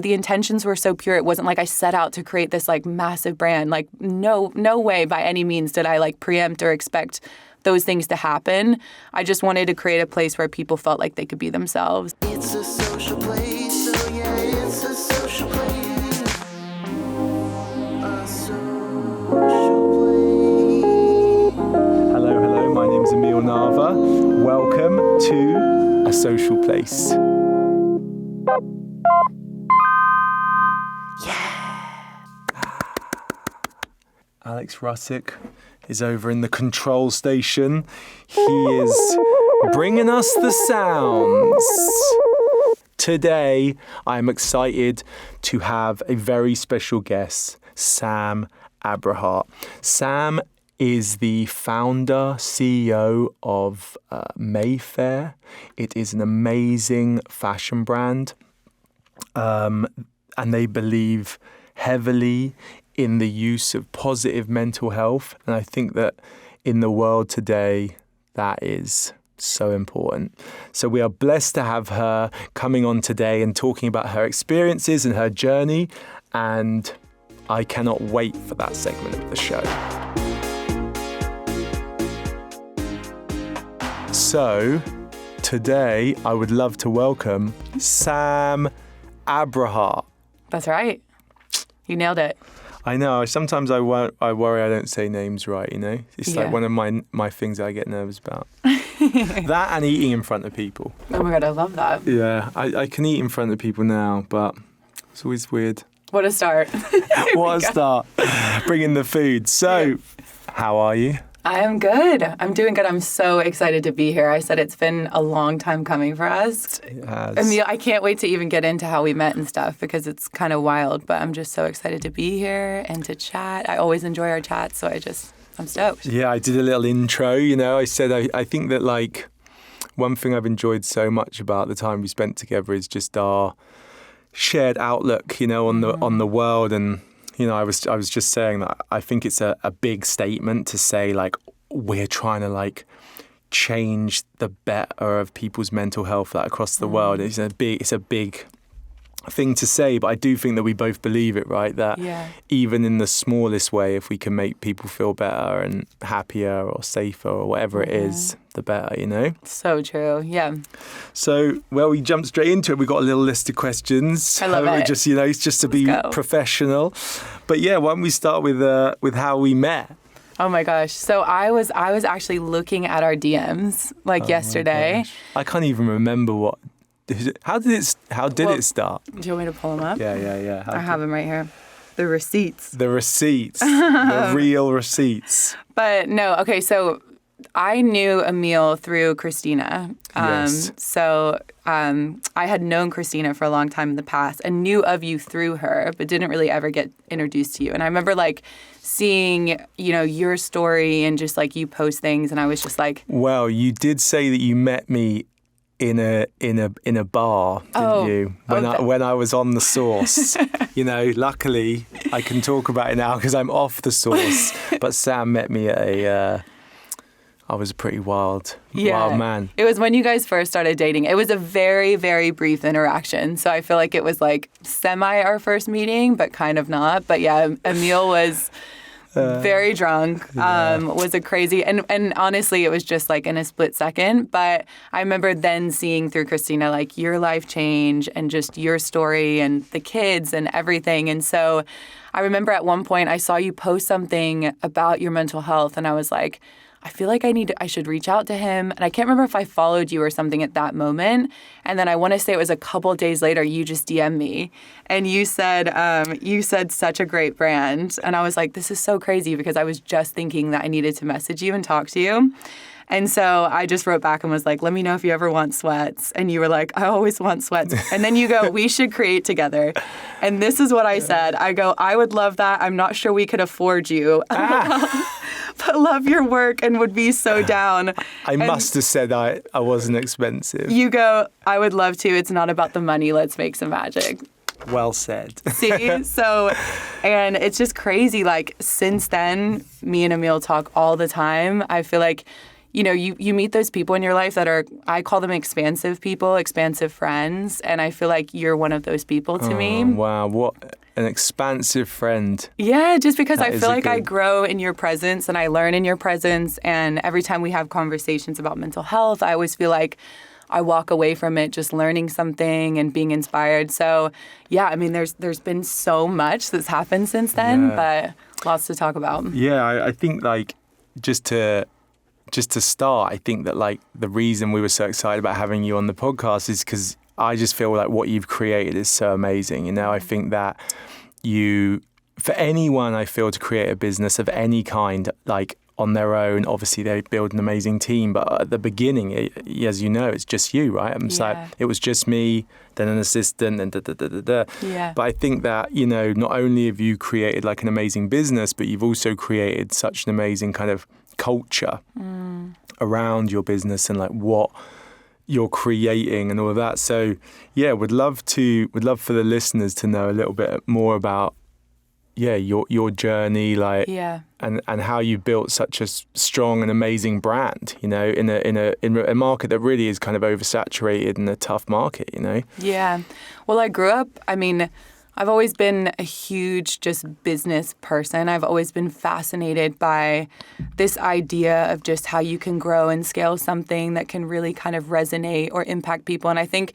the intentions were so pure. It wasn't like I set out to create this like massive brand. Like no way by any means did I like preempt or expect those things to happen. I just wanted to create a place where people felt like they could be themselves. It's a social place, so yeah, it's a social place. A social place. Hello, my name's Emil Nava. Welcome to A Social Place. Alex Russick is over in the control station. He is bringing us the sounds. Today, I'm excited to have a very special guest, Sam Abrahart. Sam is the founder, CEO of Mayfair. It is an amazing fashion brand, and they believe heavily in the use of positive mental health. And I think that in the world today, that is so important. So we are blessed to have her coming on today and talking about her experiences and her journey. And I cannot wait for that segment of the show. So today I would love to welcome Sam Abrahart. That's right. You nailed it. I know. Sometimes I worry I don't say names right, you know? It's like one of my things I get nervous about. That and eating in front of people. Oh my God, I love that. Yeah, I can eat in front of people now, but it's always weird. What a start. What a start. Bringing the food. So, how are you? I am good. I'm doing good. I'm so excited to be here. I said it's been a long time coming for us. It has. I mean, I can't wait to even get into how we met and stuff because it's kind of wild, but I'm just so excited to be here and to chat. I always enjoy our chats, so I'm stoked. Yeah, I did a little intro, you know. I said I think that like one thing I've enjoyed so much about the time we spent together is just our shared outlook, you know, on the world. And you know, I was just saying that I think it's a big statement to say like we're trying to like change the better of people's mental health like, across the world. It's a big thing to say, but I do think that we both believe it, right? That even in the smallest way, if we can make people feel better and happier or safer or whatever it is, the better, you know? So true, yeah. So, well, we jumped straight into it. We got a little list of questions. I love it. Just, you know, it's just to be professional. But yeah, why don't we start with how we met? Oh my gosh. So I was actually looking at our DMs like yesterday. I can't even remember how did it start? Do you want me to pull them up? Yeah. I have them right here. The receipts. The real receipts. But no, okay, so I knew Emil through Christina. Yes. So I had known Christina for a long time in the past and knew of you through her, but didn't really ever get introduced to you. And I remember like seeing, you know, your story and just like you post things, and I was just like, well, you did say that you met me in a bar, didn't you? When I was on the Sauce. You know, luckily I can talk about it now because I'm off the Sauce. But Sam met me at I was a pretty wild man. It was when you guys first started dating. It was a very, very brief interaction. So I feel like it was like semi our first meeting, but kind of not. But yeah, Emil was very drunk, was a crazy, and honestly, it was just like in a split second. But I remember then seeing through Christina, like your life change and just your story and the kids and everything. And so I remember at one point I saw you post something about your mental health, and I was like, I feel like I should reach out to him. And I can't remember if I followed you or something at that moment. And then I want to say it was a couple of days later, you just DM'd me. And you said such a great brand. And I was like, this is so crazy because I was just thinking that I needed to message you and talk to you. And so I just wrote back and was like, let me know if you ever want sweats. And you were like, I always want sweats. And then you go, we should create together. And this is what I said. I go, I would love that. I'm not sure we could afford you. But love your work and would be so down. I must have said I wasn't expensive. You go, I would love to. It's not about the money. Let's make some magic. Well said. See? So, and it's just crazy. Like, since then, me and Emil talk all the time. I feel like you meet those people in your life that are, I call them expansive people, expansive friends. And I feel like you're one of those people to me. Wow, what an expansive friend. Yeah, just because That I is feel a like I good- grow in your presence and I learn in your presence. And every time we have conversations about mental health, I always feel like I walk away from it just learning something and being inspired. So, yeah, I mean, there's been so much that's happened since then, but lots to talk about. Yeah, I think like just to start, I think that like the reason we were so excited about having you on the podcast is because I just feel like what you've created is so amazing. You know, I think that for anyone, I feel, to create a business of any kind, like on their own, obviously they build an amazing team. But at the beginning, as you know, it's just you, right? It's like, it was just me, then an assistant, and da-da-da-da-da. Yeah. But I think that, you know, not only have you created like an amazing business, but you've also created such an amazing kind of culture around your business and like what you're creating and all of that. So yeah, would love for the listeners to know a little bit more about your journey, like and how you built such a strong and amazing brand, you know, in a market that really is kind of oversaturated and a tough market, you know. Yeah. Well, I grew up, I mean, I've always been a huge just business person. I've always been fascinated by this idea of just how you can grow and scale something that can really kind of resonate or impact people. And I think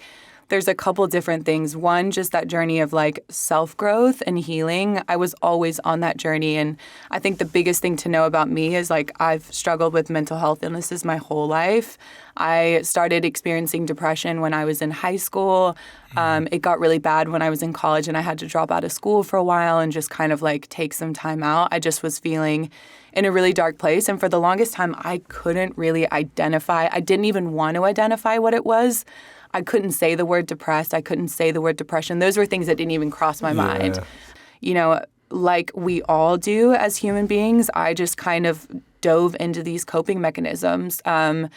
there's a couple different things. One, just that journey of like self-growth and healing. I was always on that journey. And I think the biggest thing to know about me is like I've struggled with mental health illnesses my whole life. I started experiencing depression when I was in high school. It got really bad when I was in college and I had to drop out of school for a while and just kind of like take some time out. I just was feeling in a really dark place. And for the longest time, I couldn't really identify. I didn't even want to identify what it was. I couldn't say the word depressed. I couldn't say the word depression. Those were things that didn't even cross my mind. You know, like we all do as human beings, I just kind of dove into these coping mechanisms and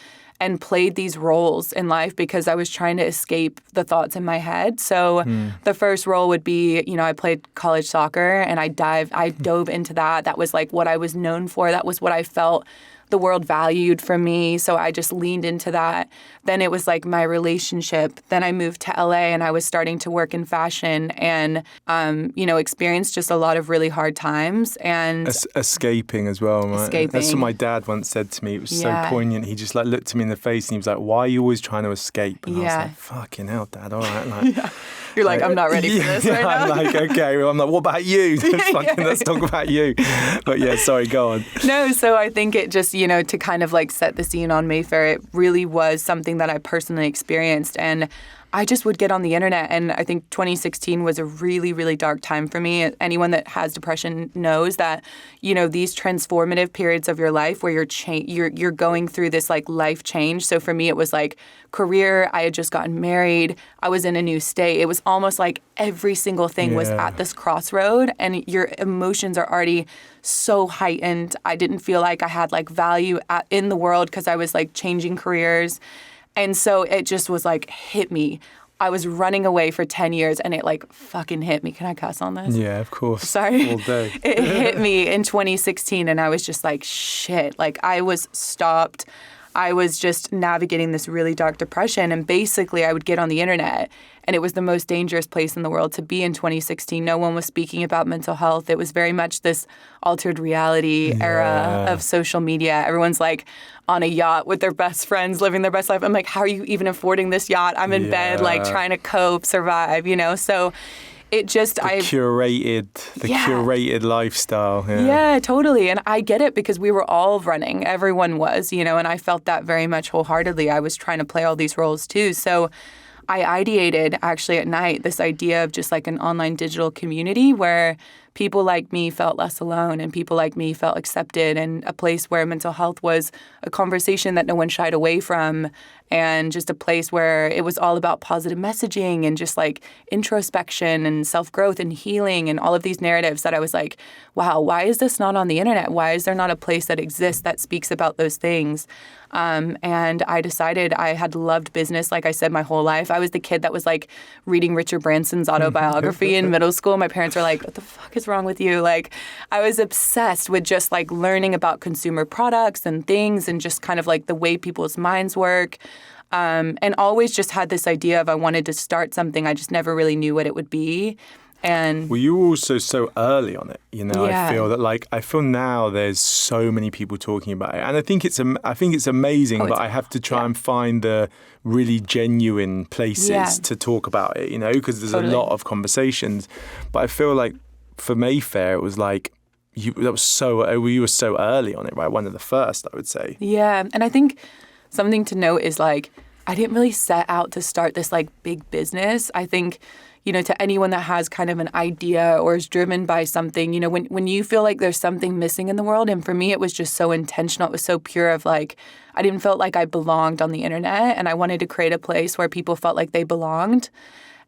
played these roles in life because I was trying to escape the thoughts in my head. So the first role would be, you know, I played college soccer and I dove into that. That was like what I was known for. That was what I felt the world valued from me. So I just leaned into that. Then it was like my relationship. Then I moved to LA and I was starting to work in fashion and, you know, experienced just a lot of really hard times and escaping as well, right? Escaping. That's what my dad once said to me. It was so poignant. He just like looked at me in the face and he was like, "Why are you always trying to escape?" And I was like, "Fucking hell, Dad, all right." Like, You're like, I'm not ready for this right now. I'm like, okay. Well, I'm like, what about you? Let's talk about you. But yeah, sorry, go on. No, so I think it just, you know, to kind of like set the scene on Mayfair, it really was something that I personally experienced. And I just would get on the internet, and I think 2016 was a really, really dark time for me. Anyone that has depression knows that, you know, these transformative periods of your life where you're going through this like life change. So for me, it was like career. I had just gotten married. I was in a new state. It was almost like every single thing was at this crossroad, and your emotions are already so heightened. I didn't feel like I had like value in the world because I was like changing careers. And so it just was like, hit me. I was running away for 10 years and it like fucking hit me. Can I cuss on this? Yeah, of course. Sorry. All day. It hit me in 2016 and I was just like, shit. Like I was stopped. I was just navigating this really dark depression. And basically I would get on the internet and it was the most dangerous place in the world to be in 2016. No one was speaking about mental health. It was very much this altered reality era of social media. Everyone's like on a yacht with their best friends, living their best life. I'm like, how are you even affording this yacht? I'm in bed, like trying to cope, survive, you know? So it just, curated lifestyle. Yeah, totally. And I get it because we were all running. Everyone was, you know, and I felt that very much wholeheartedly. I was trying to play all these roles too. So I ideated actually at night this idea of just like an online digital community where people like me felt less alone and people like me felt accepted, and a place where mental health was a conversation that no one shied away from, and just a place where it was all about positive messaging and just like introspection and self-growth and healing and all of these narratives that I was like, wow, why is this not on the internet? Why is there not a place that exists that speaks about those things? And I decided I had loved business, like I said, my whole life. I was the kid that was like reading Richard Branson's autobiography in middle school. My parents were like, what the fuck is is wrong with you? Like, I was obsessed with just like learning about consumer products and things and just kind of like the way people's minds work. And always just had this idea of I wanted to start something. I just never really knew what it would be. And well, you were also so early on it, you know. Yeah. I feel now there's so many people talking about it, and I think it's amazing. Oh, but I have to try and find the really genuine places to talk about it, you know, because there's a lot of conversations. But I feel like for Mayfair, it was like you were so early on it, right? One of the first, I would say. Yeah, and I think something to note is like I didn't really set out to start this like big business. I think, you know, to anyone that has kind of an idea or is driven by something, you know, when you feel like there's something missing in the world, and for me, it was just so intentional. It was so pure of like, I didn't feel like I belonged on the internet, and I wanted to create a place where people felt like they belonged.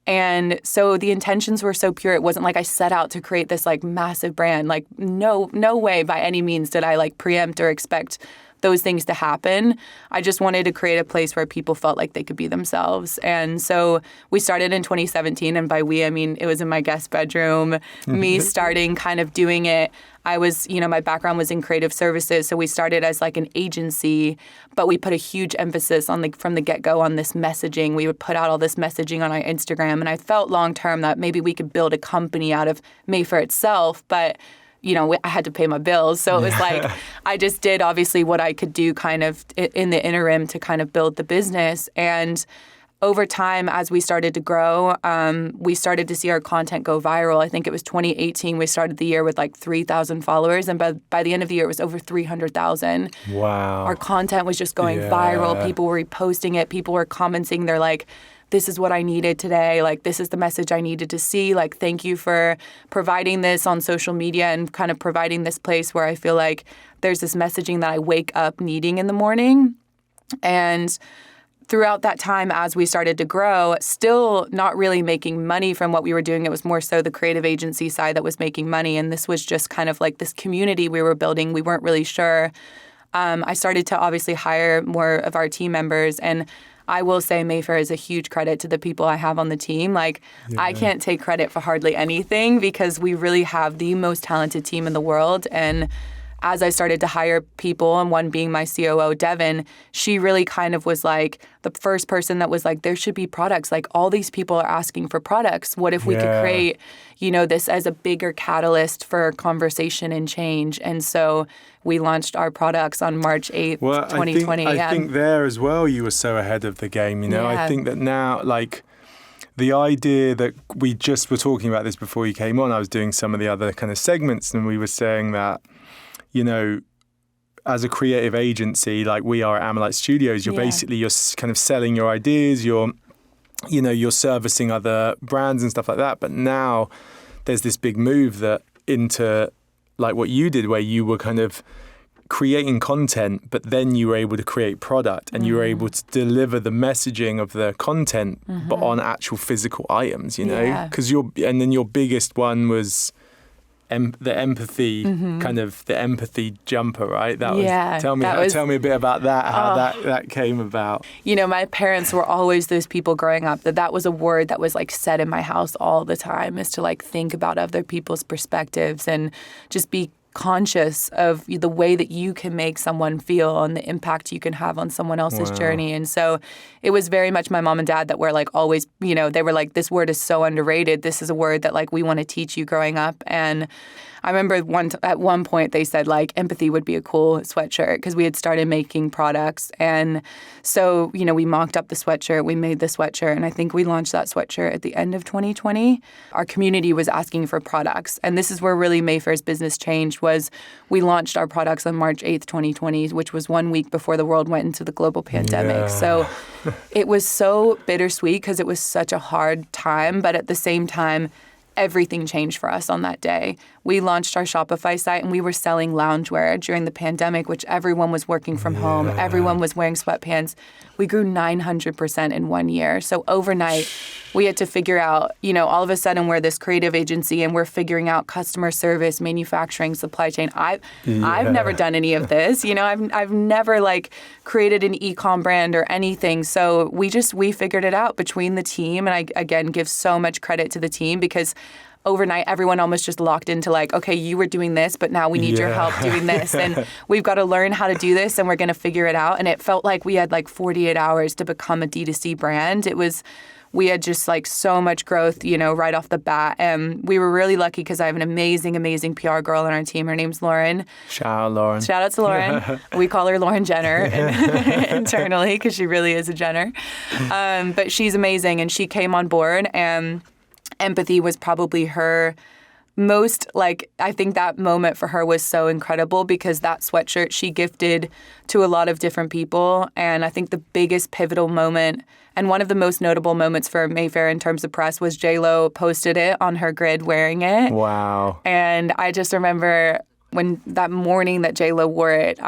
And so the intentions were so pure. It wasn't like I set out to create this like massive brand. Like no way by any means did I like preempt or expect those things to happen. I just wanted to create a place where people felt like they could be themselves. And so we started in 2017. And by we, I mean, it was in my guest bedroom, me starting kind of doing it. I was, you know, my background was in creative services. So we started as like an agency, but we put a huge emphasis on from the get-go on this messaging. We would put out all this messaging on our Instagram. And I felt long-term that maybe we could build a company out of Mayfair itself, but you know, I had to pay my bills. So it was like, I just did obviously what I could do kind of in the interim to kind of build the business. And over time, as we started to grow, we started to see our content go viral. I think it was 2018. We started the year with like 3,000 followers. And by the end of the year, it was over 300,000. Wow. Our content was just going viral. People were reposting it. People were commenting. They're like, this is what I needed today. Like, this is the message I needed to see. Like, thank you for providing this on social media and kind of providing this place where I feel like there's this messaging that I wake up needing in the morning. And throughout that time, as we started to grow, still not really making money from what we were doing. It was more so the creative agency side that was making money. And this was just kind of like this community we were building. We weren't really sure. I started to obviously hire more of our team members, and I will say Mayfair is a huge credit to the people I have on the team. Like, I can't take credit for hardly anything because we really have the most talented team in the world. And as I started to hire people, and one being my COO, Devin, she really kind of was like the first person that was like, there should be products. Like, all these people are asking for products. What if we could create, you know, this as a bigger catalyst for conversation and change? And so we launched our products on March 8th, 2020. I think there as well, you were so ahead of the game, you know. I think that now, like, the idea that we just were talking about this before you came on, I was doing some of the other kind of segments, and we were saying that, you know, as a creative agency, like we are at Ammolite Studios, you're kind of selling your ideas, you're servicing other brands and stuff like that. But now there's this big move that into like what you did, where you were kind of creating content, but then you were able to create product, and you were able to deliver the messaging of the content, but on actual physical items, you know, because and then your biggest one was the empathy, kind of the empathy jumper, right? That was, tell me a bit about that, how that came about. You know, my parents were always those people growing up that was a word that was like said in my house all the time, is to like think about other people's perspectives and just be conscious of the way that you can make someone feel and the impact you can have on someone else's journey. And so it was very much my mom and dad that were like always, you know, they were like, this word is so underrated. This is a word that like we want to teach you growing up. And I remember at one point they said like empathy would be a cool sweatshirt because we had started making products. And so, you know, we mocked up the sweatshirt, we made the sweatshirt, and I think we launched that sweatshirt at the end of 2020. Our community was asking for products. And this is where really Mayfair's business changed, was we launched our products on March 8th, 2020, which was 1 week before the world went into the global pandemic. So it was so bittersweet because it was such a hard time, but at the same time, everything changed for us on that day. We launched our Shopify site and we were selling loungewear during the pandemic, which everyone was working from home. Everyone was wearing sweatpants. We grew 900% in 1 year. So overnight, we had to figure out, you know, all of a sudden we're this creative agency and we're figuring out customer service, manufacturing, supply chain. I've never done any of this. You know, I've never like created an e-com brand or anything. So we figured it out between the team. And I, again, give so much credit to the team because overnight, everyone almost just locked into like, okay, you were doing this, but now we need your help doing this. And we've got to learn how to do this and we're going to figure it out. And it felt like we had like 48 hours to become a D2C brand. We had just like so much growth, right off the bat. And we were really lucky because I have an amazing, amazing PR girl on our team. Her name's Lauren. Shout out, Lauren. Shout out to Lauren. We call her Lauren Jenner internally because she really is a Jenner. But she's amazing. And she came on board, and empathy was probably her most, like, I think that moment for her was so incredible because that sweatshirt she gifted to a lot of different people. And I think the biggest pivotal moment and one of the most notable moments for Mayfair in terms of press was J-Lo posted it on her grid wearing it. Wow. And I just remember when that morning that J-Lo wore it,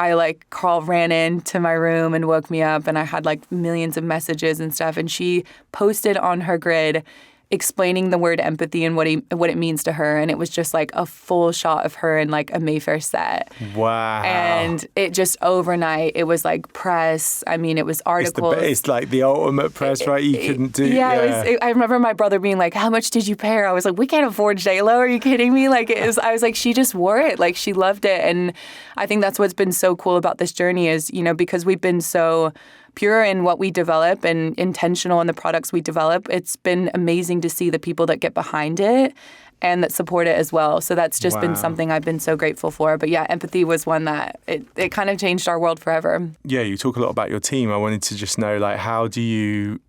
Carl ran into my room and woke me up, and I had like millions of messages and stuff. And she posted on her grid explaining the word empathy and what it means to her. And it was just like a full shot of her in like a Mayfair set. Wow. And it just overnight, it was like press. I mean, it was articles. It's like the ultimate press, right? You couldn't do. Yeah. I remember my brother being like, how much did you pay her? I was like, we can't afford J-Lo. Are you kidding me? Like, I was like, she just wore it. Like, she loved it. And I think that's what's been so cool about this journey is, because we've been so pure in what we develop and intentional in the products we develop. It's been amazing to see the people that get behind it and that support it as well. So that's just been something I've been so grateful for. But yeah, empathy was one that it kind of changed our world forever. Yeah, you talk a lot about your team. I wanted to just know, like, how do you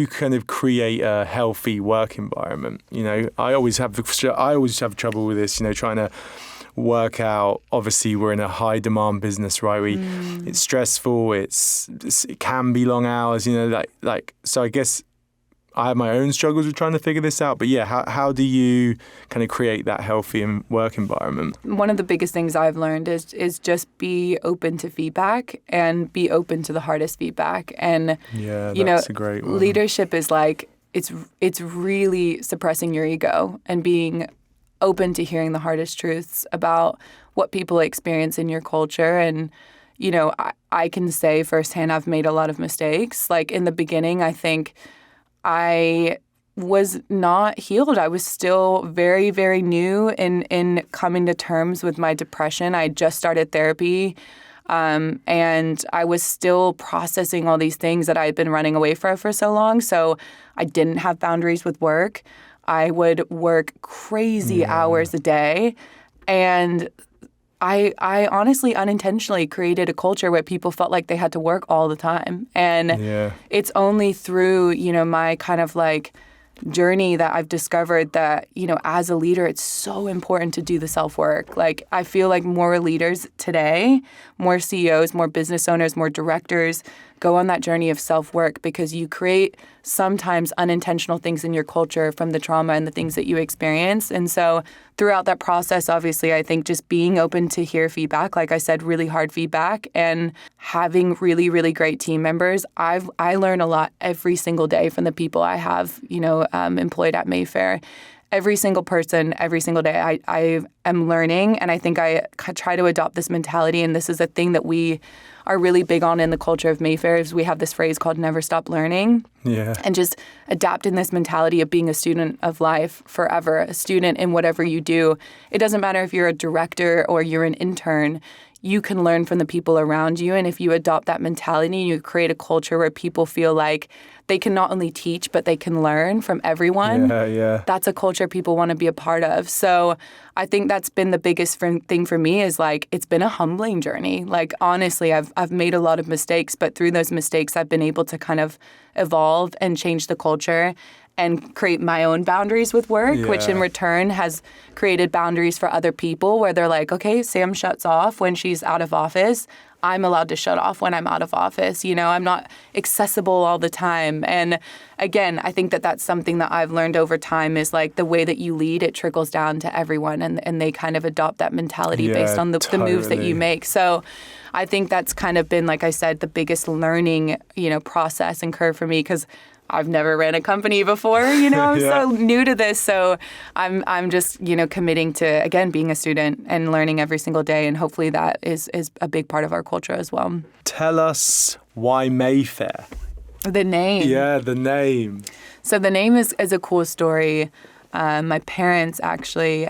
kind of create a healthy work environment? I always have trouble with this, trying to work out. Obviously, we're in a high demand business, right? It's stressful. It can be long hours, so I guess I have my own struggles with trying to figure this out. But yeah, how do you kind of create that healthy work environment? One of the biggest things I've learned is just be open to feedback and be open to the hardest feedback. And that's a great one. Leadership is like it's really suppressing your ego and being open to hearing the hardest truths about what people experience in your culture. And, I can say firsthand I've made a lot of mistakes. Like in the beginning, I think I was not healed. I was still very, very new in coming to terms with my depression. I just started therapy. And I was still processing all these things that I had been running away from for so long. So I didn't have boundaries with work. I would work crazy hours a day. And I honestly unintentionally created a culture where people felt like they had to work all the time. And it's only through, my kind of like journey that I've discovered that, as a leader, it's so important to do the self-work. Like, I feel like more leaders today, more CEOs, more business owners, more directors go on that journey of self-work because you create sometimes unintentional things in your culture from the trauma and the things that you experience. And so throughout that process, obviously, I think just being open to hear feedback, like I said, really hard feedback, and having really, really great team members. I learn a lot every single day from the people I have, employed at Mayfair. Every single person, every single day, I am learning. And I think I try to adopt this mentality. And this is a thing that we are really big on in the culture of Mayfair is we have this phrase called never stop learning. Yeah. And just adapting this mentality of being a student of life forever, a student in whatever you do. It doesn't matter if you're a director or you're an intern. You can learn from the people around you. And if you adopt that mentality, you create a culture where people feel like they can not only teach, but they can learn from everyone. Yeah. That's a culture people want to be a part of. So I think that's been the biggest thing for me is like, it's been a humbling journey. Like, honestly, I've made a lot of mistakes, but through those mistakes, I've been able to kind of evolve and change the culture and create my own boundaries with work, which in return has created boundaries for other people where they're like, okay, Sam shuts off when she's out of office. I'm allowed to shut off when I'm out of office. I'm not accessible all the time. And again, I think that that's something that I've learned over time is like the way that you lead, it trickles down to everyone and they kind of adopt that mentality based on the moves that you make. So I think that's kind of been, like I said, the biggest learning, process and curve for me because I've never ran a company before, I'm so new to this. So I'm just, committing to, again, being a student and learning every single day. And hopefully that is a big part of our culture as well. Tell us why Mayfair? The name. Yeah, the name. So the name is a cool story. My parents actually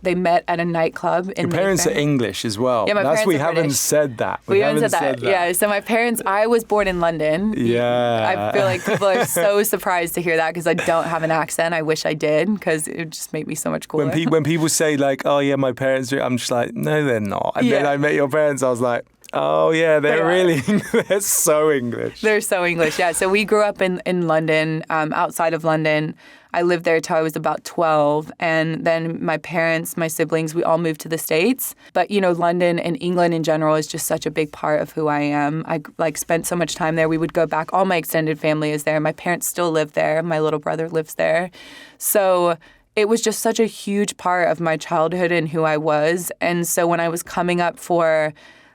they met at a nightclub in Your parents are Mayfair. English as well. Yeah, my parents we are haven't British. said that. We haven't said that. Yeah, so my parents, I was born in London. Yeah. I feel like people are so surprised to hear that because I don't have an accent. I wish I did because it would just make me so much cooler. When people say like, oh yeah, my parents are, I'm just like, no, they're not. And then I met your parents, I was like, oh yeah, they're really, they're so English. They're so English, yeah. So we grew up in London, outside of London. I lived there till I was about 12. And then my parents, my siblings, we all moved to the States. But, London and England in general is just such a big part of who I am. I spent so much time there. We would go back. All my extended family is there. My parents still live there. My little brother lives there. So it was just such a huge part of my childhood and who I was. And so when I was coming up for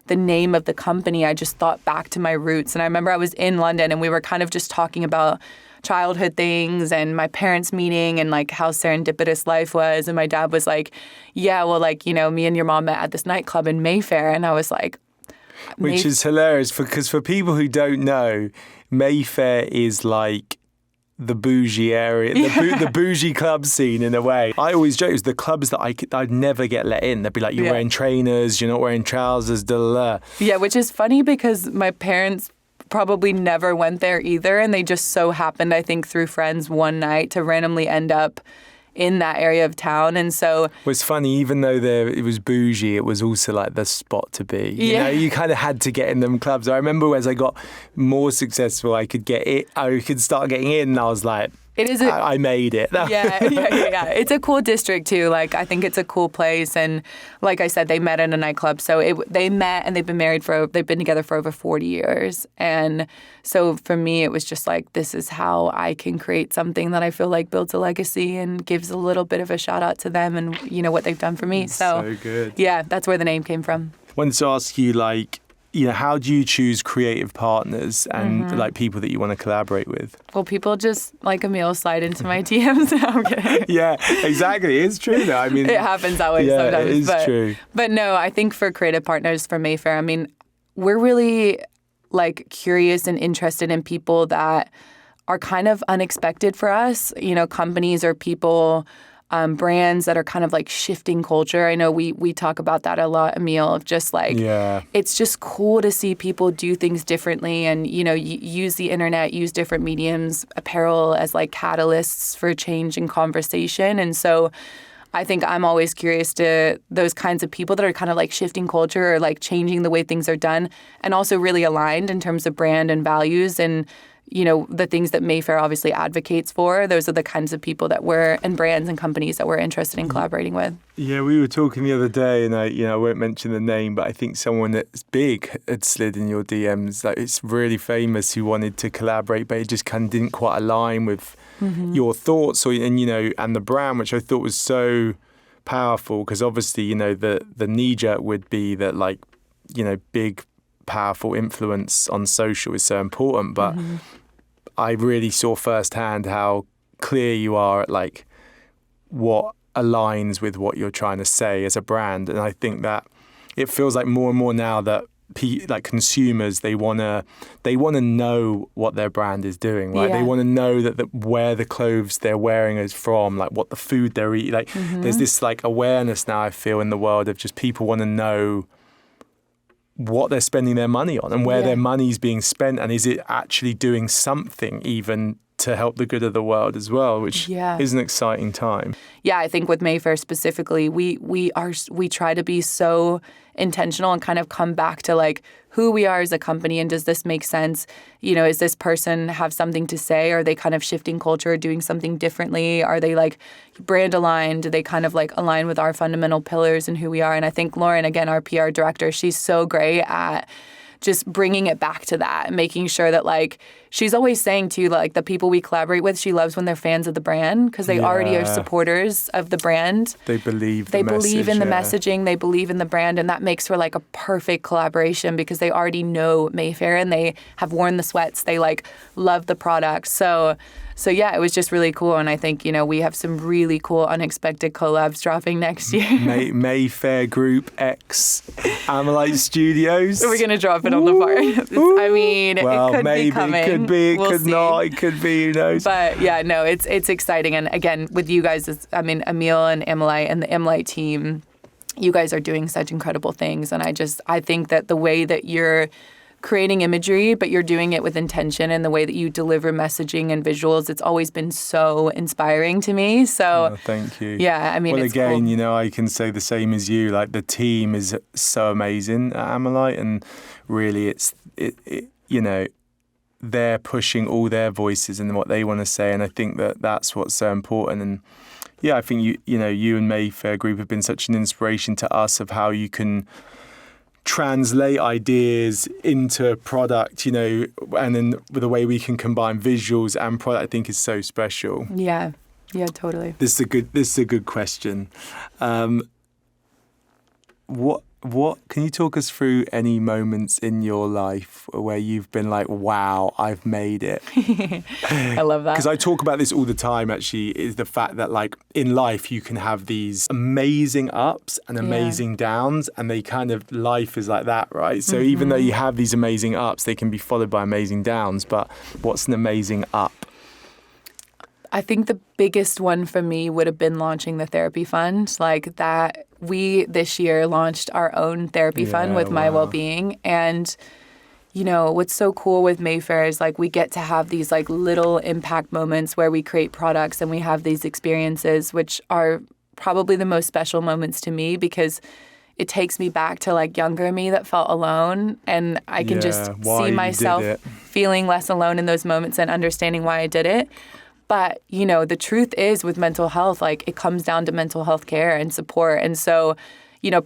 the name of the company, I just thought back to my roots. And I remember I was in London and we were kind of just talking about childhood things and my parents meeting and like how serendipitous life was. And my dad was like, yeah, well, me and your mom met at this nightclub in Mayfair. And I was like, which is hilarious because for people who don't know, Mayfair is like the bougie area, the bougie club scene in a way. I always joke, it was the clubs that I'd never get let in. They'd be like, you're wearing trainers, you're not wearing trousers, da la la. Yeah, which is funny because my parents probably never went there either. And they just so happened, I think, through friends one night to randomly end up in that area of town. And so it was funny, even though it was bougie, it was also like the spot to be. You kind of had to get in them clubs. I remember as I got more successful, I could start getting in, and I was like, I made it. Yeah. It's a cool district too. Like, I think it's a cool place. And like I said, they met in a nightclub. So they met and they've been together for over 40 years. And so for me, it was just like, this is how I can create something that I feel like builds a legacy and gives a little bit of a shout out to them and, what they've done for me. So good. Yeah, that's where the name came from. I wanted to ask you, how do you choose creative partners and like people that you want to collaborate with? Well, people just like Emil slide into my DMs. No, I'm kidding. Yeah, exactly. It's true though. I mean, it happens that way sometimes. It is true. But no, I think for creative partners for Mayfair, I mean, we're really curious and interested in people that are kind of unexpected for us. Companies or people. Brands that are kind of shifting culture. I know we talk about that a lot, Emil, of just it's just cool to see people do things differently and, use the internet, use different mediums, apparel as catalysts for change and conversation. And so I think I'm always curious to those kinds of people that are kind of shifting culture or changing the way things are done and also really aligned in terms of brand and values and the things that Mayfair obviously advocates for. Those are the kinds of people and brands and companies that we're interested in collaborating with. Yeah, we were talking the other day, and I won't mention the name, but I think someone that's big had slid in your DMs. It's really famous who wanted to collaborate, but it just kind of didn't quite align with your thoughts and the brand, which I thought was so powerful because obviously, the knee jerk would be that big, powerful influence on social is so important, but I really saw firsthand how clear you are at what aligns with what you're trying to say as a brand. And I think that it feels like more and more now that consumers, they want to know what their brand is doing, right? They want to know that where the clothes they're wearing is from, what the food they're eating. There's this awareness now, I feel, in the world of just people want to know what they're spending their money on and where their money's being spent, and is it actually doing something even to help the good of the world as well, which is an exciting time. Yeah, I think with Mayfair specifically, we try to be so intentional and kind of come back to who we are as a company and does this make sense? Is this person have something to say? Are they kind of shifting culture, doing something differently? Are they brand aligned? Do they kind of align with our fundamental pillars and who we are? And I think Lauren, again, our PR director, she's so great at just bringing it back to that, making sure that she's always saying too, the people we collaborate with, she loves when they're fans of the brand because they already are supporters of the brand. They believe in the messaging, they believe in the brand, and that makes for a perfect collaboration because they already know Mayfair and they have worn the sweats. They love the product. So yeah, it was just really cool. And I think, we have some really cool unexpected collabs dropping next year. Mayfair Group X Ammolite Studios. We're going to drop it on the part. I mean, it could be coming. could be, it We'll could see. not, it could be, who knows. But yeah, no, it's exciting. And again, with you guys, Emil and Ammolite and the Ammolite team, you guys are doing such incredible things. And I think that the way that you're creating imagery, but you're doing it with intention, and the way that you deliver messaging and visuals, it's always been so inspiring to me. So thank you. Yeah, I mean, well, it's again, cool. I can say the same as you. Like, the team is so amazing at Ammolite, and really, they're pushing all their voices and what they want to say, and I think that that's what's so important. And yeah, I think you and Mayfair Group have been such an inspiration to us of how you can translate ideas into product, and then the way we can combine visuals and product, I think is so special. Yeah, totally. This is a good question. What can you talk us through any moments in your life where you've been like, wow, I've made it? I love that. Because I talk about this all the time, actually, is the fact that, like, in life you can have these amazing ups and amazing downs, and life is like that, right? So even though you have these amazing ups, they can be followed by amazing downs. But what's an amazing up? I think the biggest one for me would have been launching the therapy fund. Like that, we this year launched our own therapy fund with My Wellbeing. And, what's so cool with Mayfair is like we get to have these like little impact moments where we create products and we have these experiences, which are probably the most special moments to me, because it takes me back to like younger me that felt alone. And I can just see myself feeling less alone in those moments and understanding why I did it. But, the truth is with mental health, like it comes down to mental health care and support. And so,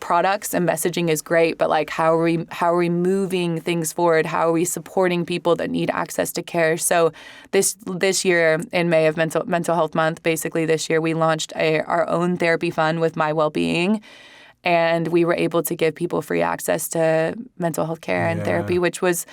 products and messaging is great, but like how are we moving things forward? How are we supporting people that need access to care? So this year in May of Mental Health Month, basically this year, we launched our own therapy fund with My Wellbeing. And we were able to give people free access to mental health care and therapy, which was...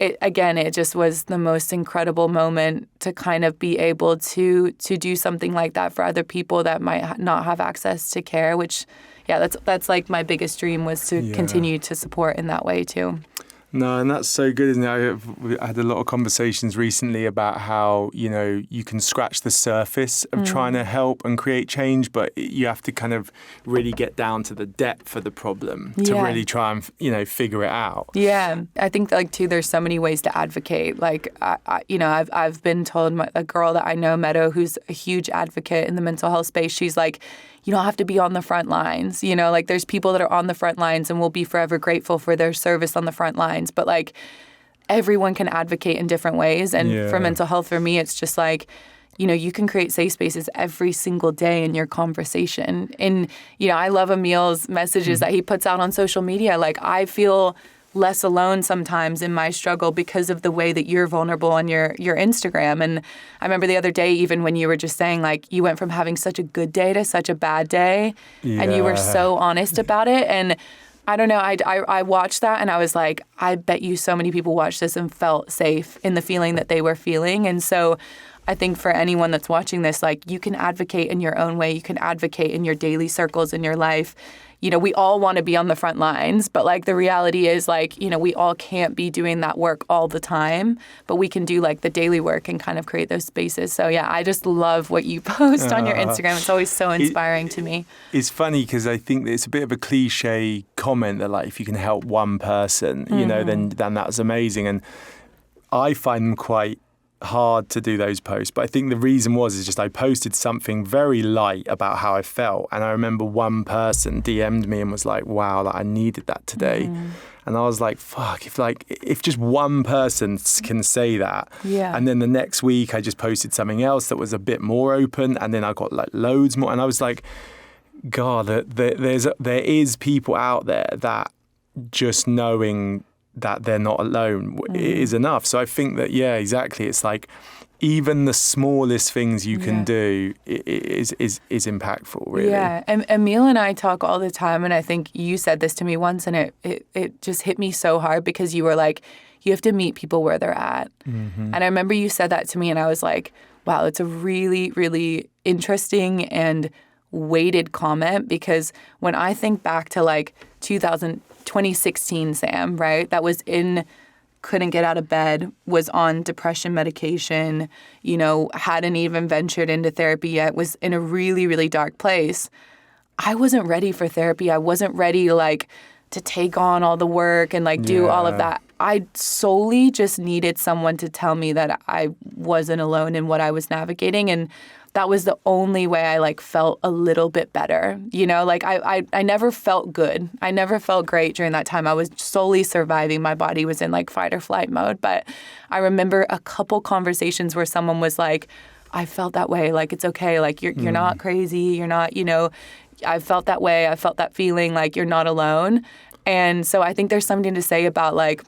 It just was the most incredible moment to kind of be able to do something like that for other people that might not have access to care, which, that's like my biggest dream, was to continue to support in that way too. No, and that's so good, isn't it? I had a lot of conversations recently about how, you can scratch the surface of trying to help and create change, but you have to kind of really get down to the depth of the problem to really try and, figure it out. Yeah. I think like too, there's so many ways to advocate. Like, I've been told, a girl that I know, Meadow, who's a huge advocate in the mental health space, she's like, you don't have to be on the front lines. Like there's people that are on the front lines and will be forever grateful for their service on the front lines. But like everyone can advocate in different ways. And for mental health, for me, it's just like, you can create safe spaces every single day in your conversation. And, I love Emil's messages that he puts out on social media. Like I feel less alone sometimes in my struggle because of the way that you're vulnerable on your Instagram. And I remember the other day, even when you were just saying like you went from having such a good day to such a bad day, and you were so honest about it. And I don't know, I watched that and I was like, I bet you so many people watched this and felt safe in the feeling that they were feeling. And so I think for anyone that's watching this, like you can advocate in your own way. You can advocate in your daily circles in your life. We all want to be on the front lines, but like the reality is like, we all can't be doing that work all the time, but we can do like the daily work and kind of create those spaces. So yeah, I just love what you post on your Instagram. It's always so inspiring to me. It's funny because I think it's a bit of a cliche comment that like, if you can help one person, then that's amazing. And I find them quite hard to do those posts, but I think the reason is just I posted something very light about how I felt, and I remember one person DM'd me and was like, wow, like I needed that today. And I was like, fuck, if just one person can say that. And then the next week I just posted something else that was a bit more open, and then I got like loads more, and I was like, God, there is people out there that just knowing that they're not alone is enough. So I think that, exactly. It's like even the smallest things you can do is impactful, really. Yeah, and Emil and I talk all the time, and I think you said this to me once, and it just hit me so hard because you were like, you have to meet people where they're at. And I remember you said that to me, and I was like, wow, it's a really, really interesting and weighted comment, because when I think back to like 2016, Sam, right? That was in couldn't get out of bed, was on depression medication, you know, hadn't even ventured into therapy yet, was in a really, really dark place. I wasn't ready for therapy. I wasn't ready, like, to take on all the work and, like, do all of that. I solely just needed someone to tell me that I wasn't alone in what I was navigating. And that was the only way I, like, felt a little bit better. You know, like, I never felt good. I never felt great during that time. I was solely surviving. My body was in, like, fight or flight mode. But I remember a couple conversations where someone was like, I felt that way. Like, it's okay. Like, you're not crazy. You're not, you know, I felt that way. I felt that feeling. Like, you're not alone. And so I think there's something to say about, like,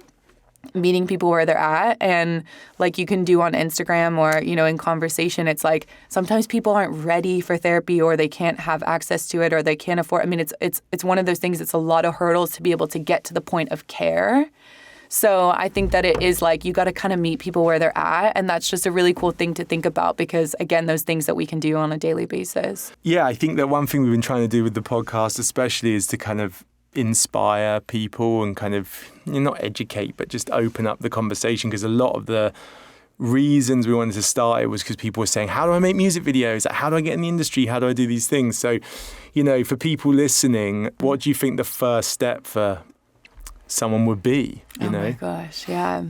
meeting people where they're at, and like you can do on Instagram or, you know, in conversation, it's like sometimes people aren't ready for therapy, or they can't have access to it, or they can't afford. I mean, it's one of those things. It's a lot of hurdles to be able to get to the point of care. So I think that it is like you got to kind of meet people where they're at, and that's just a really cool thing to think about, because again, those things that we can do on a daily basis. Yeah, I think that one thing we've been trying to do with the podcast especially is to kind of inspire people and kind of, you know, not educate, but just open up the conversation, because a lot of the reasons we wanted to start it was because people were saying, how do I make music videos? How do I get in the industry? How do I do these things? So, you know, for people listening, what do you think the first step for someone would be? You know? Oh my gosh, yeah.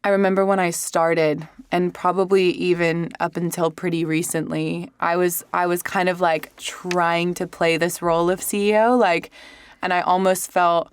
I remember when I started, and probably even up until pretty recently, I was kind of like trying to play this role of CEO, like, and I almost felt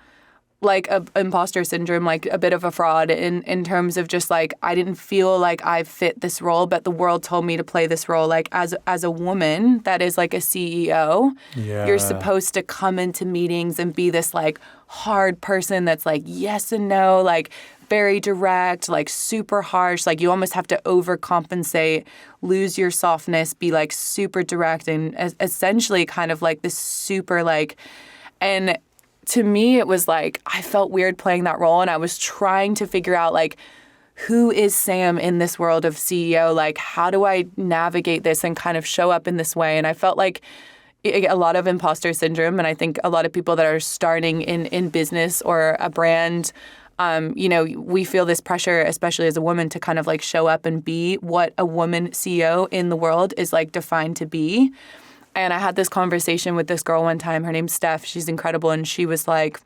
like a imposter syndrome, like a bit of a fraud in terms of just like, I didn't feel like I fit this role, but the world told me to play this role. Like as a woman that is like a CEO, you're supposed to come into meetings and be this like hard person that's like yes and no, like very direct, like super harsh, like you almost have to overcompensate, lose your softness, be like super direct, and essentially kind of like this super like. And to me, it was like, I felt weird playing that role, and I was trying to figure out, like, who is Sam in this world of CEO? Like, how do I navigate this and kind of show up in this way? And I felt like a lot of imposter syndrome, and I think a lot of people that are starting in business or a brand, you know, we feel this pressure, especially as a woman, to kind of, like, show up and be what a woman CEO in the world is, like, defined to be. And I had this conversation with this girl one time. Her name's Steph. She's incredible. And she was like,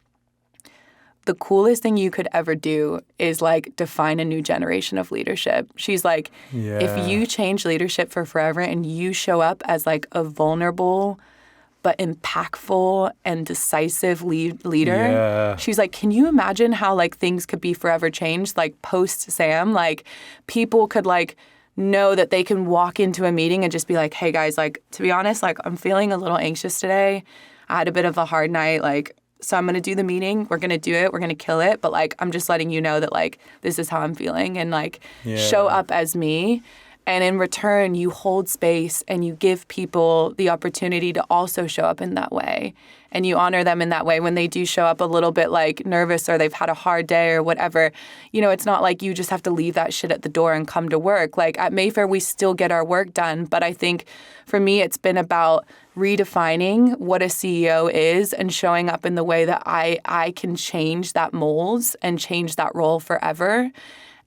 the coolest thing you could ever do is like define a new generation of leadership. She's like, if you change leadership for forever and you show up as like a vulnerable but impactful and decisive leader, she's like, can you imagine how like things could be forever changed? Like post Sam, like people could like know that they can walk into a meeting and just be like, hey guys, like, to be honest, like, I'm feeling a little anxious today. I had a bit of a hard night, like, so I'm going to do the meeting. We're going to do it. We're going to kill it. But, like, I'm just letting you know that, like, this is how I'm feeling, and, like, show up as me. And in return, you hold space and you give people the opportunity to also show up in that way. And you honor them in that way when they do show up a little bit like nervous or they've had a hard day or whatever. You know, it's not like you just have to leave that shit at the door and come to work. Like at Mayfair, we still get our work done. But I think for me, it's been about redefining what a CEO is and showing up in the way that I can change that molds and change that role forever.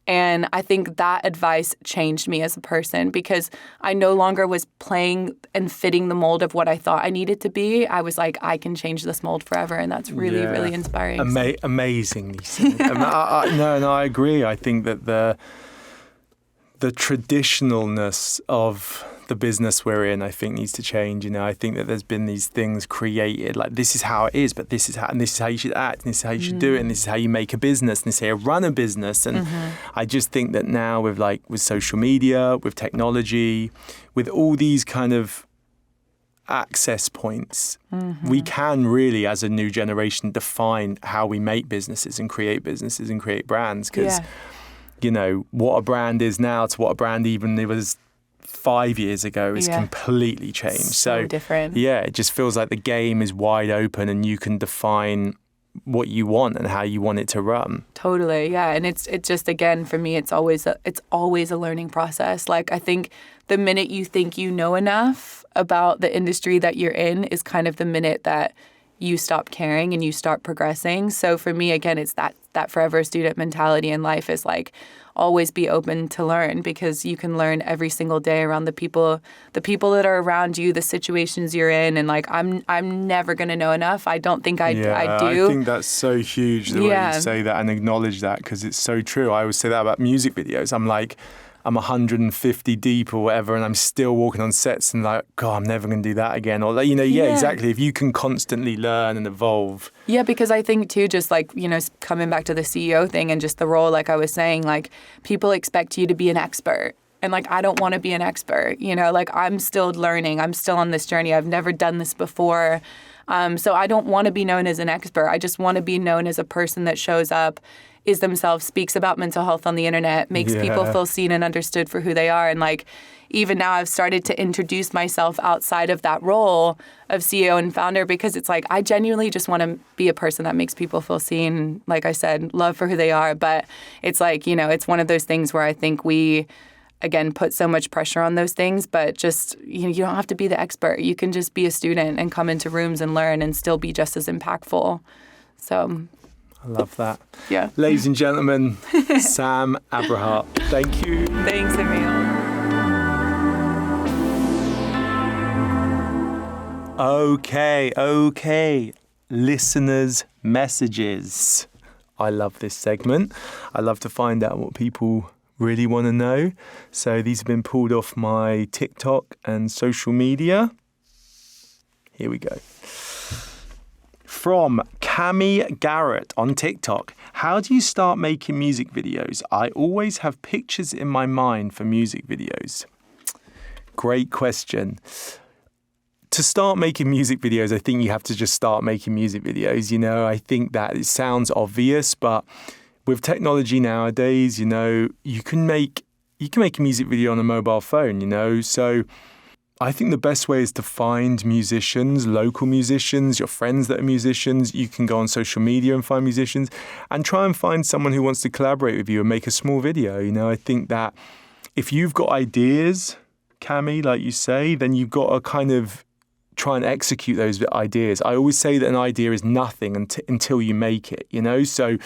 And I think that advice changed me as a person, because I no longer was playing and fitting the mold of what I thought I needed to be. I was like, I can change this mold forever. And that's really, really inspiring. Amazingly said. I agree. I think that the traditionalness of the business we're in, I think, needs to change. You know, I think that there's been these things created, like this is how it is, but this is how you should act, and this is how you should do it, and this is how you make a business, and this is how you run a business. And I just think that now with social media, with technology, with all these kind of access points, we can really, as a new generation, define how we make businesses and create brands. Because you know, what a brand is now to what a brand even it was 5 years ago is completely changed. So different. Yeah, it just feels like the game is wide open and you can define what you want and how you want it to run. Totally, yeah. And it's just, again, for me, it's always a learning process. Like, I think the minute you think you know enough about the industry that you're in is kind of the minute that you stop caring and you start progressing. So for me, again, it's that forever student mentality in life is like always be open to learn, because you can learn every single day around the people that are around you, the situations you're in. And like, I'm never going to know enough. I don't think I do. I think that's so huge the way you say that and acknowledge that, because it's so true. I always say that about music videos. I'm like, I'm 150 deep or whatever, and I'm still walking on sets and like, God, I'm never going to do that again. Or, exactly. If you can constantly learn and evolve. Yeah, because I think too, just like, coming back to the CEO thing and just the role, like I was saying, like people expect you to be an expert. And like, I don't want to be an expert, like I'm still learning. I'm still on this journey. I've never done this before. So I don't want to be known as an expert. I just want to be known as a person that shows up, is themselves, speaks about mental health on the internet, makes people feel seen and understood for who they are. And like, even now I've started to introduce myself outside of that role of CEO and founder, because it's like, I genuinely just want to be a person that makes people feel seen. Like I said, love for who they are. But it's like, it's one of those things where I think we, again, put so much pressure on those things, but just, you don't have to be the expert. You can just be a student and come into rooms and learn and still be just as impactful. So I love that. Yeah. Ladies and gentlemen, Sam Abrahart. Thank you. Thanks, Emil. Okay. Listeners' messages. I love this segment. I love to find out what people really want to know. So these have been pulled off my TikTok and social media. Here we go. From Cami Garrett on TikTok. How do you start making music videos? I always have pictures in my mind for music videos. Great question. To start making music videos, I think you have to just start making music videos. I think that it sounds obvious, but with technology nowadays, you can make a music video on a mobile phone, So I think the best way is to find musicians, local musicians, your friends that are musicians. You can go on social media and find musicians and try and find someone who wants to collaborate with you and make a small video. I think that if you've got ideas, Cami, like you say, then you've got to kind of try and execute those ideas. I always say that an idea is nothing until you make it, So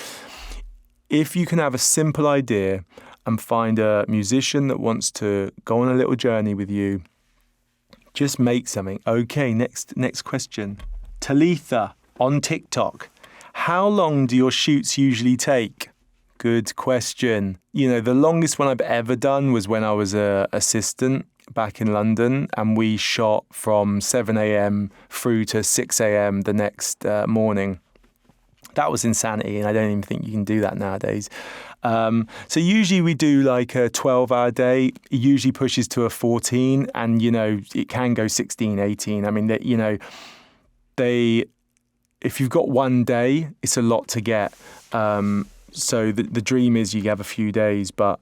if you can have a simple idea and find a musician that wants to go on a little journey with you, just make something. Okay, next question. Talitha on TikTok. How long do your shoots usually take? Good question. The longest one I've ever done was when I was an assistant back in London, and we shot from 7 a.m. through to 6 a.m. the next morning. That was insanity, and I don't even think you can do that nowadays. So usually we do like a 12-hour day. It usually pushes to a 14, and, it can go 16, 18. I mean, if you've got one day, it's a lot to get. So the dream is you have a few days, but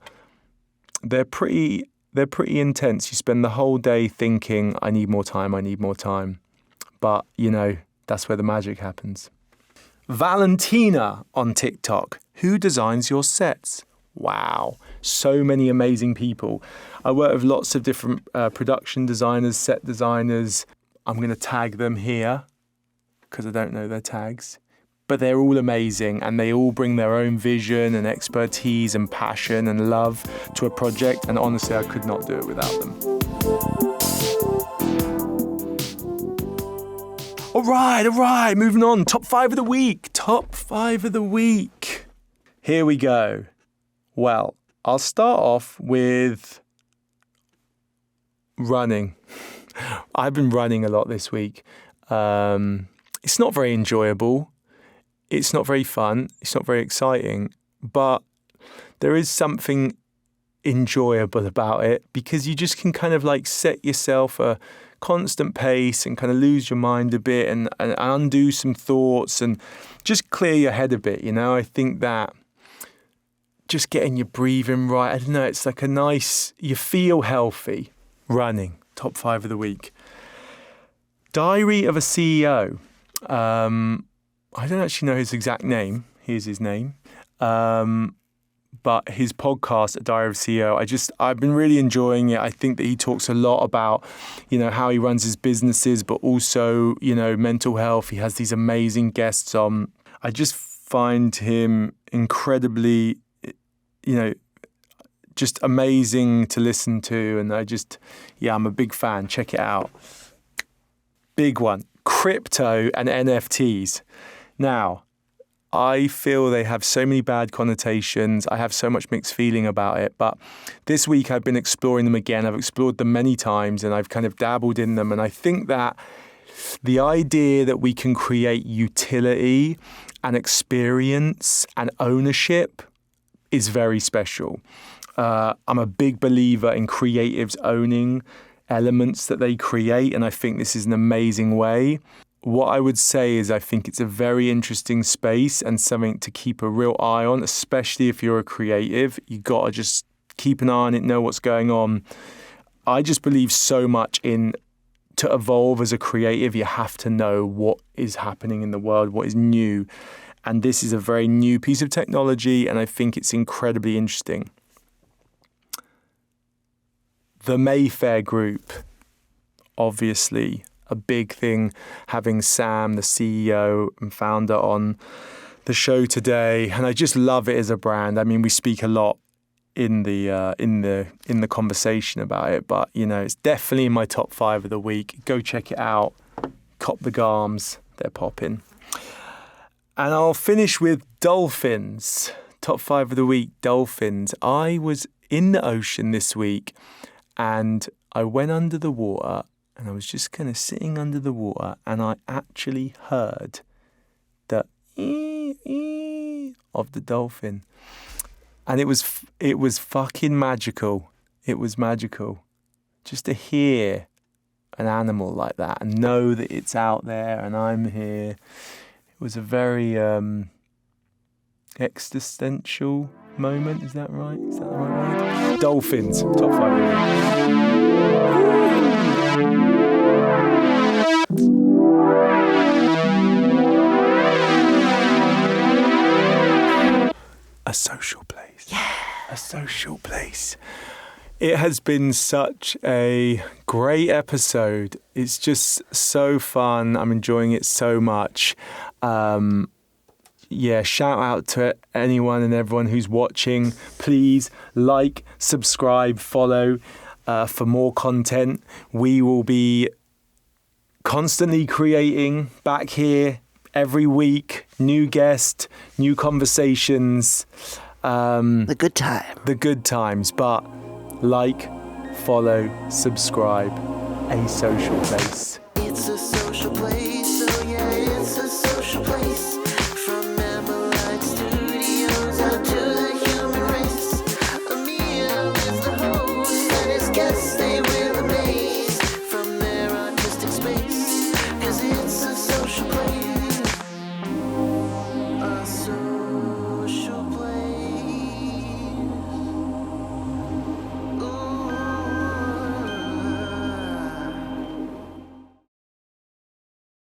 they're pretty intense. You spend the whole day thinking, I need more time. But, that's where the magic happens. Valentina on TikTok. Who designs your sets? Wow, so many amazing people. I work with lots of different production designers, set designers. I'm going to tag them here because I don't know their tags. But they're all amazing, and they all bring their own vision and expertise and passion and love to a project. And honestly, I could not do it without them. All right. Moving on. Top 5 of the week. Here we go. Well, I'll start off with running. I've been running a lot this week. It's not very enjoyable. It's not very fun. It's not very exciting. But there is something enjoyable about it, because you just can kind of like set yourself a constant pace and kind of lose your mind a bit and undo some thoughts and just clear your head a bit. I think that just getting your breathing right, I don't know, it's like you feel healthy running. Top 5 of the week. Diary of a CEO. I don't actually know his exact name. Here's his name. but his podcast, A Diary of a CEO, I've been really enjoying it. I think that he talks a lot about, how he runs his businesses, but also, mental health. He has these amazing guests on. I just find him incredibly, just amazing to listen to. And I'm a big fan. Check it out. Big one, crypto and NFTs. Now, I feel they have so many bad connotations. I have so much mixed feeling about it. But this week I've been exploring them again. I've explored them many times and I've kind of dabbled in them. And I think that the idea that we can create utility and experience and ownership is very special. I'm a big believer in creatives owning elements that they create. And I think this is an amazing way. What I would say is I think it's a very interesting space and something to keep a real eye on, especially if you're a creative. You got to just keep an eye on it, know what's going on. I just believe so much in to evolve as a creative, you have to know what is happening in the world, what is new. And this is a very new piece of technology, and I think it's incredibly interesting. The Mayfair Group, obviously, a big thing, having Sam, the CEO and founder, on the show today, and I just love it as a brand. I mean, we speak a lot in the conversation about it, but it's definitely in my top 5 of the week. Go check it out. Cop the Garms, they're popping. And I'll finish with dolphins. Top 5 of the week, dolphins. I was in the ocean this week, and I went under the water. And I was just kind of sitting under the water, and I actually heard the ee of the dolphin, and it was fucking magical. It was magical, just to hear an animal like that and know that it's out there and I'm here. It was a very existential moment. Is that right? Is that the right word? Dolphins, top 5. A social place. Yeah. A social place. It has been such a great episode. It's just so fun. I'm enjoying it so much. Shout out to anyone and everyone who's watching. Please like, subscribe, follow for more content. We will be constantly creating back here every week, new guest, new conversations. The good time. The good times. But like, follow, subscribe, A Social Place. It's a social place.